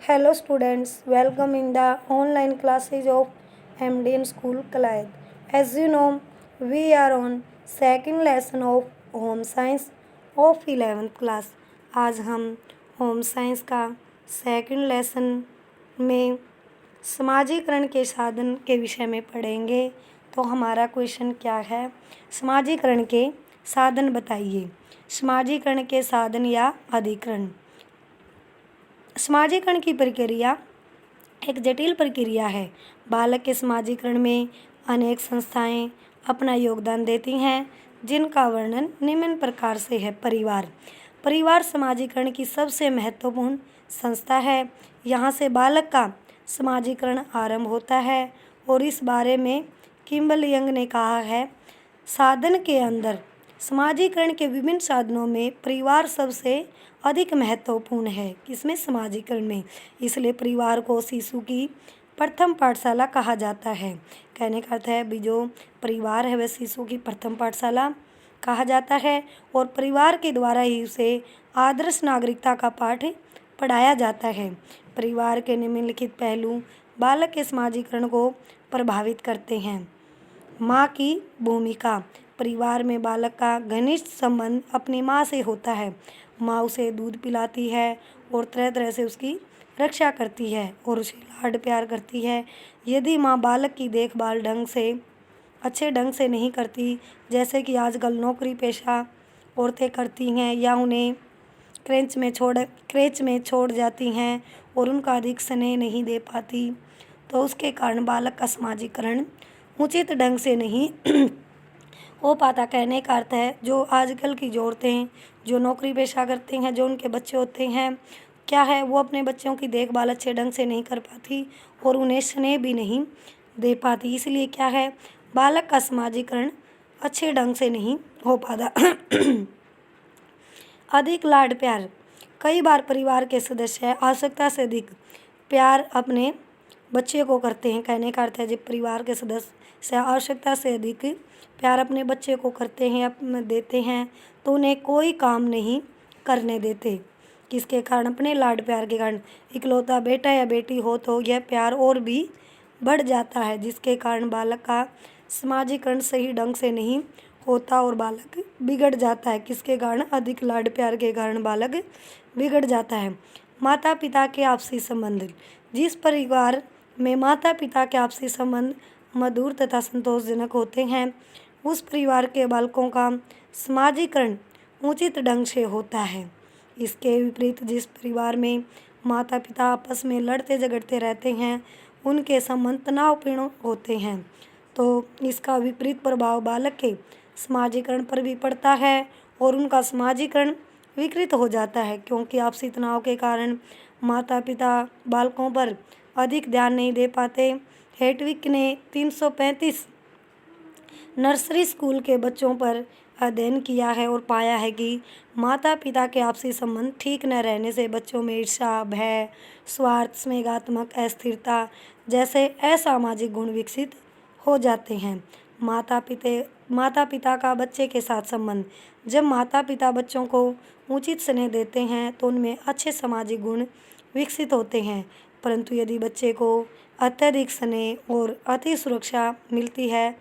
Hello students, welcome in the online classes of MDN School Kalayat. As you know, we are on second lesson of Home Science of 11th class. आज हम home science का second lesson में समाजीकरण के साधन के विषय में पढ़ेंगे। तो हमारा क्वेश्चन क्या है? समाजीकरण के साधन बताइए। समाजीकरण के साधन या अधिकरण। समाजीकरण की प्रक्रिया एक जटिल प्रक्रिया है। बालक के समाजीकरण में अनेक संस्थाएं अपना योगदान देती हैं, जिनका वर्णन निम्न प्रकार से है। परिवार समाजीकरण की सबसे महत्वपूर्ण संस्था है। यहाँ से बालक का समाजीकरण आरंभ होता है और इस बारे में किम्बल यंग ने कहा है, साधन के अंदर समाजीकरण के विभिन्न साधनों में परिवार सबसे अधिक महत्वपूर्ण है। किसमें? समाजीकरण में। इसलिए परिवार को शिशु की प्रथम पाठशाला कहा जाता है। कहने का अर्थ है भी जो परिवार है वह शिशु की प्रथम पाठशाला कहा जाता है और परिवार के द्वारा ही उसे आदर्श नागरिकता का पाठ पढ़ाया जाता है। परिवार के निम्नलिखित पहलू बालक के समाजीकरण को प्रभावित करते हैं। माँ की भूमिका। परिवार में बालक का घनिष्ठ संबंध अपनी माँ से होता है। माँ उसे दूध पिलाती है और तरह तरह से उसकी रक्षा करती है और उसे लाड प्यार करती है। यदि माँ बालक की देखभाल अच्छे ढंग से नहीं करती, जैसे कि आजकल नौकरी पेशा औरतें करती हैं या उन्हें क्रेच में छोड़ जाती हैं और उनका अधिक स्नेह नहीं दे पाती, तो उसके कारण बालक का समाजीकरण उचित ढंग से नहीं हो पाता। कहने का अर्थ है जो आजकल की जो औरतें जो नौकरी पेशा करते हैं, जो उनके बच्चे होते हैं, क्या है वो अपने बच्चों की देखभाल अच्छे ढंग से नहीं कर पाती और उन्हें स्नेह भी नहीं दे पाती। इसलिए क्या है, बालक का समाजीकरण अच्छे ढंग से नहीं हो पाता। अधिक लाड प्यार। कई बार परिवार के सदस्य आवश्यकता से अधिक प्यार अपने बच्चे को करते हैं। कहने का अर्थ है जब परिवार के सदस्य आवश्यकता से अधिक प्यार अपने बच्चे को करते हैं या देते हैं तो उन्हें कोई काम नहीं करने देते। किसके कारण? अपने लाड प्यार के कारण। इकलौता बेटा या बेटी हो तो यह प्यार और भी बढ़ जाता है, जिसके कारण बालक का समाजीकरण सही ढंग से नहीं होता और बालक बिगड़ जाता है। किसके कारण? अधिक लाड प्यार के कारण बालक बिगड़ जाता है। माता पिता के आपसी संबंध। जिस परिवार में माता पिता के आपसी संबंध मधुर तथा संतोषजनक होते हैं, उस परिवार के बालकों का समाजीकरण उचित ढंग से होता है। इसके विपरीत जिस परिवार में माता पिता आपस में लड़ते झगड़ते रहते हैं, उनके संबंध तनावपूर्ण होते हैं, तो इसका विपरीत प्रभाव बालक के समाजीकरण पर भी पड़ता है और उनका समाजीकरण विकृत हो जाता है, क्योंकि आपसी तनाव के कारण माता पिता बालकों पर अधिक ध्यान नहीं दे पाते। हेटविक ने 335 नर्सरी स्कूल के बच्चों पर अध्ययन किया है और पाया है कि माता पिता के आपसी संबंध ठीक न रहने से बच्चों में ईर्ष्या, भय, स्वार्थ, स्नेहात्मक अस्थिरता जैसे असामाजिक गुण विकसित हो जाते हैं। माता पिता का बच्चे के साथ संबंध। जब माता पिता बच्चों को उचित स्नेह देते हैं तो उनमें अच्छे सामाजिक गुण विकसित होते हैं, परंतु यदि बच्चे को अत्यधिक स्नेह और अति सुरक्षा मिलती है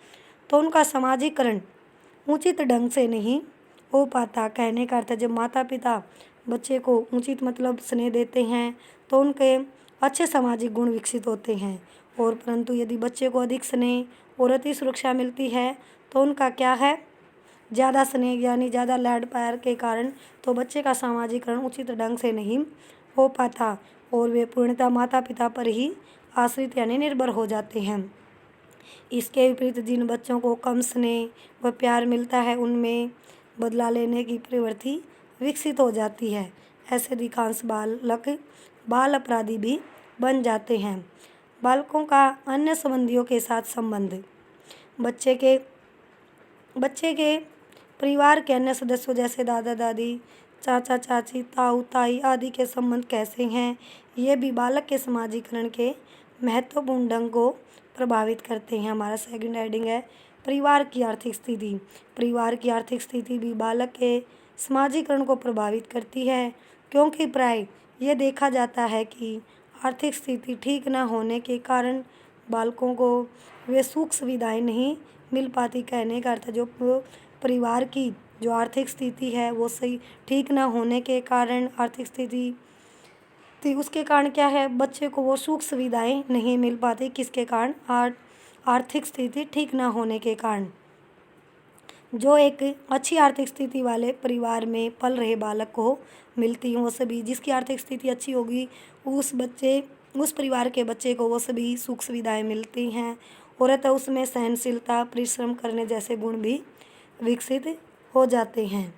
तो उनका समाजीकरण उचित ढंग से नहीं हो पाता। कहने का अर्थ है जब माता पिता बच्चे को उचित मतलब स्नेह देते हैं तो उनके अच्छे सामाजिक गुण विकसित होते हैं, और परंतु यदि बच्चे को अधिक स्नेह और अति सुरक्षा मिलती है तो उनका क्या है, ज़्यादा स्नेह यानी ज़्यादा लाड प्यार के कारण तो बच्चे का समाजीकरण उचित ढंग से नहीं हो पाता और वे पूर्णतः माता पिता पर ही आश्रित यानी निर्भर हो जाते हैं। इसके विपरीत जिन बच्चों को कम स्नेह व प्यार मिलता है, उनमें बदला लेने की प्रवृत्ति विकसित हो जाती है। ऐसे अधिकांश बालक बाल अपराधी भी बन जाते हैं। बालकों का अन्य संबंधियों के साथ संबंध। बच्चे के परिवार के अन्य सदस्यों जैसे दादा दादी, चाचा चाची, ताऊ ताई आदि के संबंध कैसे हैं, ये भी बालक के समाजीकरण के महत्वपूर्ण ढंग को प्रभावित करते हैं। हमारा सेकंड हेडिंग है परिवार की आर्थिक स्थिति। परिवार की आर्थिक स्थिति भी बालक के समाजीकरण को प्रभावित करती है, क्योंकि प्राय ये देखा जाता है कि आर्थिक स्थिति ठीक न होने के कारण बालकों को वे सुख सुविधाएं नहीं मिल पाती। कहने का अर्थ है जो परिवार की जो आर्थिक स्थिति है वो सही ठीक न होने के कारण आर्थिक स्थिति उसके कारण क्या है, बच्चे को वो सुख सुविधाएं नहीं मिल पाती। किसके कारण? आर्थिक स्थिति ठीक न होने के कारण। जो एक अच्छी आर्थिक स्थिति वाले परिवार में पल रहे बालक को मिलती हैं वो सभी, जिसकी आर्थिक स्थिति अच्छी होगी उस परिवार के बच्चे को वो सभी सुख सुविधाएं मिलती हैं और अतः उसमें सहनशीलता, परिश्रम करने जैसे गुण भी विकसित हो जाते हैं।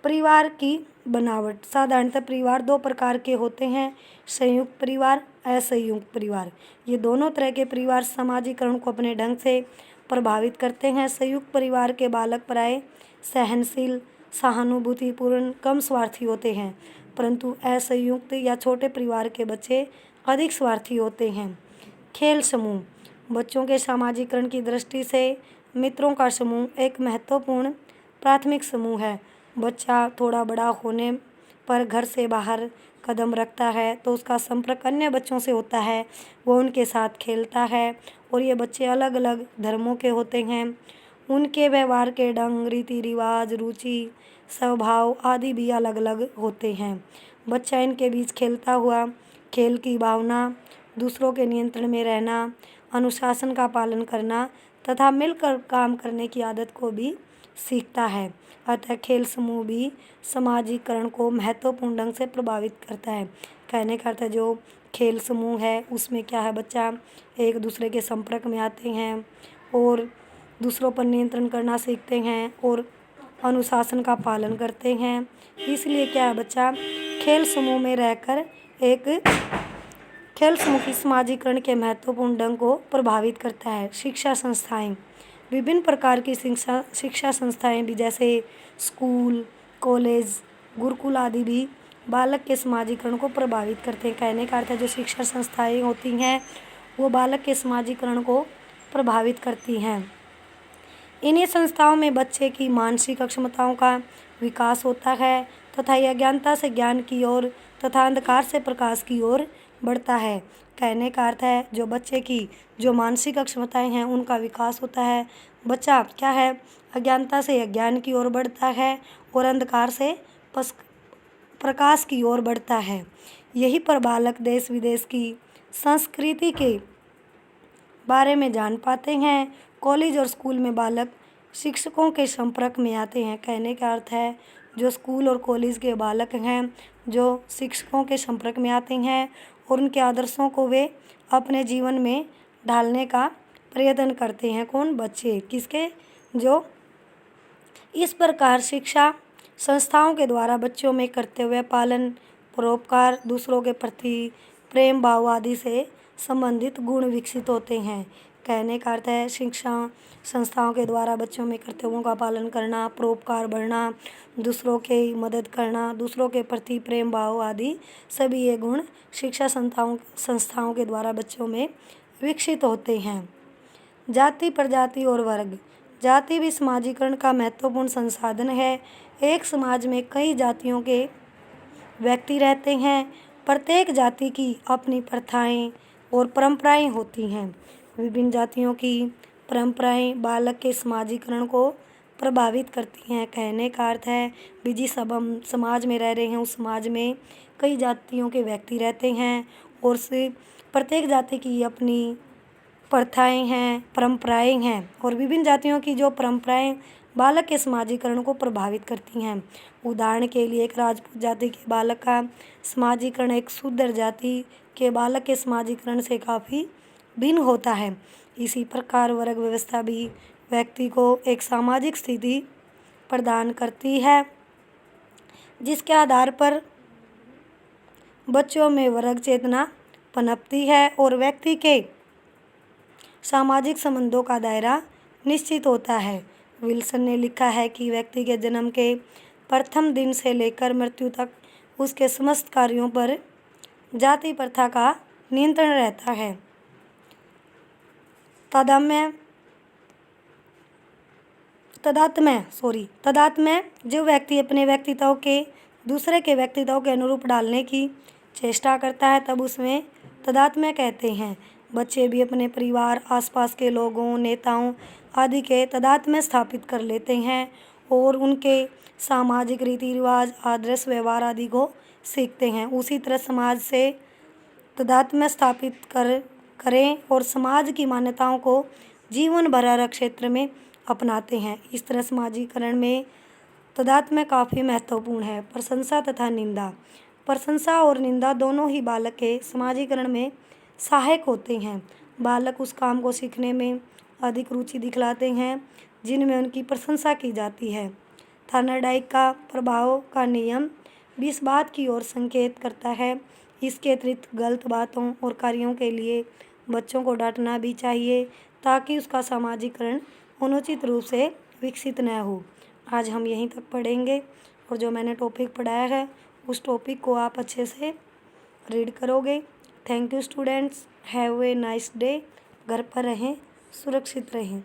परिवार की बनावट। साधारणतः परिवार दो प्रकार के होते हैं, संयुक्त परिवार, असंयुक्त परिवार। ये दोनों तरह के परिवार समाजीकरण को अपने ढंग से प्रभावित करते हैं। संयुक्त परिवार के बालक प्राय सहनशील, सहानुभूतिपूर्ण, कम स्वार्थी होते हैं, परंतु असंयुक्त या छोटे परिवार के बच्चे अधिक स्वार्थी होते हैं। खेल समूह। बच्चों के सामाजिकरण की दृष्टि से मित्रों का समूह एक महत्वपूर्ण प्राथमिक समूह है। बच्चा थोड़ा बड़ा होने पर घर से बाहर कदम रखता है तो उसका संपर्क अन्य बच्चों से होता है, वो उनके साथ खेलता है और ये बच्चे अलग अलग धर्मों के होते हैं। उनके व्यवहार के ढंग, रीति रिवाज, रुचि, स्वभाव आदि भी अलग अलग होते हैं। बच्चा इनके बीच खेलता हुआ खेल की भावना, दूसरों के नियंत्रण में रहना, अनुशासन का पालन करना तथा मिलकर काम करने की आदत को भी सीखता है। अतः खेल समूह भी समाजीकरण को महत्वपूर्ण ढंग से प्रभावित करता है। कहने का अर्थ है जो खेल समूह है उसमें क्या है, बच्चा एक दूसरे के संपर्क में आते हैं और दूसरों पर नियंत्रण करना सीखते हैं और अनुशासन का पालन करते हैं। इसलिए क्या है, बच्चा खेल समूह में रहकर एक खेल समूह की समाजीकरण के महत्वपूर्ण ढंग को प्रभावित करता है। शिक्षा संस्थाएं। विभिन्न प्रकार की शिक्षा संस्थाएं भी जैसे स्कूल, कॉलेज, गुरुकुल आदि भी बालक के समाजीकरण को प्रभावित करते हैं। कहने का अर्थ है जो शिक्षा संस्थाएं होती हैं वो बालक के समाजीकरण को प्रभावित करती हैं। इन्हीं संस्थाओं में बच्चे की मानसिक क्षमताओं का विकास होता है तथा यह अज्ञानता से ज्ञान की ओर तथा अंधकार से प्रकाश की ओर बढ़ता है। कहने का अर्थ है जो बच्चे की जो मानसिक क्षमताएं हैं उनका विकास होता है। बच्चा क्या है, अज्ञानता से अज्ञान की ओर बढ़ता है और अंधकार से प्रकाश की ओर बढ़ता है। यही पर बालक देश विदेश की संस्कृति के बारे में जान पाते हैं। कॉलेज और स्कूल में बालक शिक्षकों के संपर्क में आते हैं। कहने का अर्थ है जो स्कूल और कॉलेज के बालक हैं जो शिक्षकों के संपर्क में आते हैं और उनके आदर्शों को वे अपने जीवन में ढालने का प्रयत्न करते हैं। कौन? बच्चे। किसके? जो इस प्रकार शिक्षा संस्थाओं के द्वारा बच्चों में कर्तव्य पालन, परोपकार, दूसरों के प्रति प्रेम भाव आदि से संबंधित गुण विकसित होते हैं। कहने का अर्थ है शिक्षा संस्थाओं के द्वारा बच्चों में कर्तव्यों का पालन करना, परोपकार बढ़ना, दूसरों की मदद करना, दूसरों के प्रति प्रेम भाव आदि सभी ये गुण शिक्षा संस्थाओं के द्वारा बच्चों में विकसित होते हैं। जाति, प्रजाति और वर्ग। जाति भी समाजीकरण का महत्वपूर्ण संसाधन है। एक समाज में कई जातियों के व्यक्ति रहते हैं। प्रत्येक जाति की अपनी प्रथाएं और परंपराएं होती हैं। विभिन्न जातियों की परंपराएं बालक के समाजीकरण को प्रभावित करती हैं। कहने का अर्थ है भी जिस अब हम समाज में रह रहे हैं उस समाज में कई जातियों के व्यक्ति रहते हैं और से प्रत्येक जाति की अपनी प्रथाएं हैं, परंपराएं हैं और विभिन्न जातियों की जो परंपराएं बालक के समाजीकरण को प्रभावित करती हैं। उदाहरण के लिए एक राजपूत जाति के बालक का समाजीकरण एक शूद्र जाति के बालक के समाजीकरण से काफ़ी भिन्न होता है। इसी प्रकार वर्ग व्यवस्था भी व्यक्ति को एक सामाजिक स्थिति प्रदान करती है जिसके आधार पर बच्चों में वर्ग चेतना पनपती है और व्यक्ति के सामाजिक संबंधों का दायरा निश्चित होता है। विल्सन ने लिखा है कि व्यक्ति के जन्म के प्रथम दिन से लेकर मृत्यु तक उसके समस्त कार्यों पर जाति प्रथा का नियंत्रण रहता है। तदात्म्य जो व्यक्ति अपने व्यक्तित्व के दूसरे के व्यक्तित्व के अनुरूप डालने की चेष्टा करता है, तब उसमें तादात्म्य कहते हैं। बच्चे भी अपने परिवार, आसपास के लोगों, नेताओं आदि के तादात्म्य स्थापित कर लेते हैं और उनके सामाजिक रीति रिवाज, आदर्श व्यवहार आदि को सीखते हैं। उसी तरह समाज से तादात्म्य स्थापित करें और समाज की मान्यताओं को जीवन भर हर क्षेत्र में अपनाते हैं। इस तरह समाजीकरण में तादात्म्य काफ़ी महत्वपूर्ण है। प्रशंसा तथा निंदा। प्रशंसा और निंदा दोनों ही बालक के समाजीकरण में सहायक होते हैं। बालक उस काम को सीखने में अधिक रुचि दिखलाते हैं जिनमें उनकी प्रशंसा की जाती है। थॉर्नडाइक का प्रभाव का नियम भी इस बात की ओर संकेत करता है। इसके अतिरिक्त गलत बातों और कार्यों के लिए बच्चों को डांटना भी चाहिए ताकि उसका सामाजिकरण अनुचित रूप से विकसित न हो। आज हम यहीं तक पढ़ेंगे और जो मैंने टॉपिक पढ़ाया है उस टॉपिक को आप अच्छे से रीड करोगे। Thank you students, have a nice day. घर पर रहें, सुरक्षित रहें।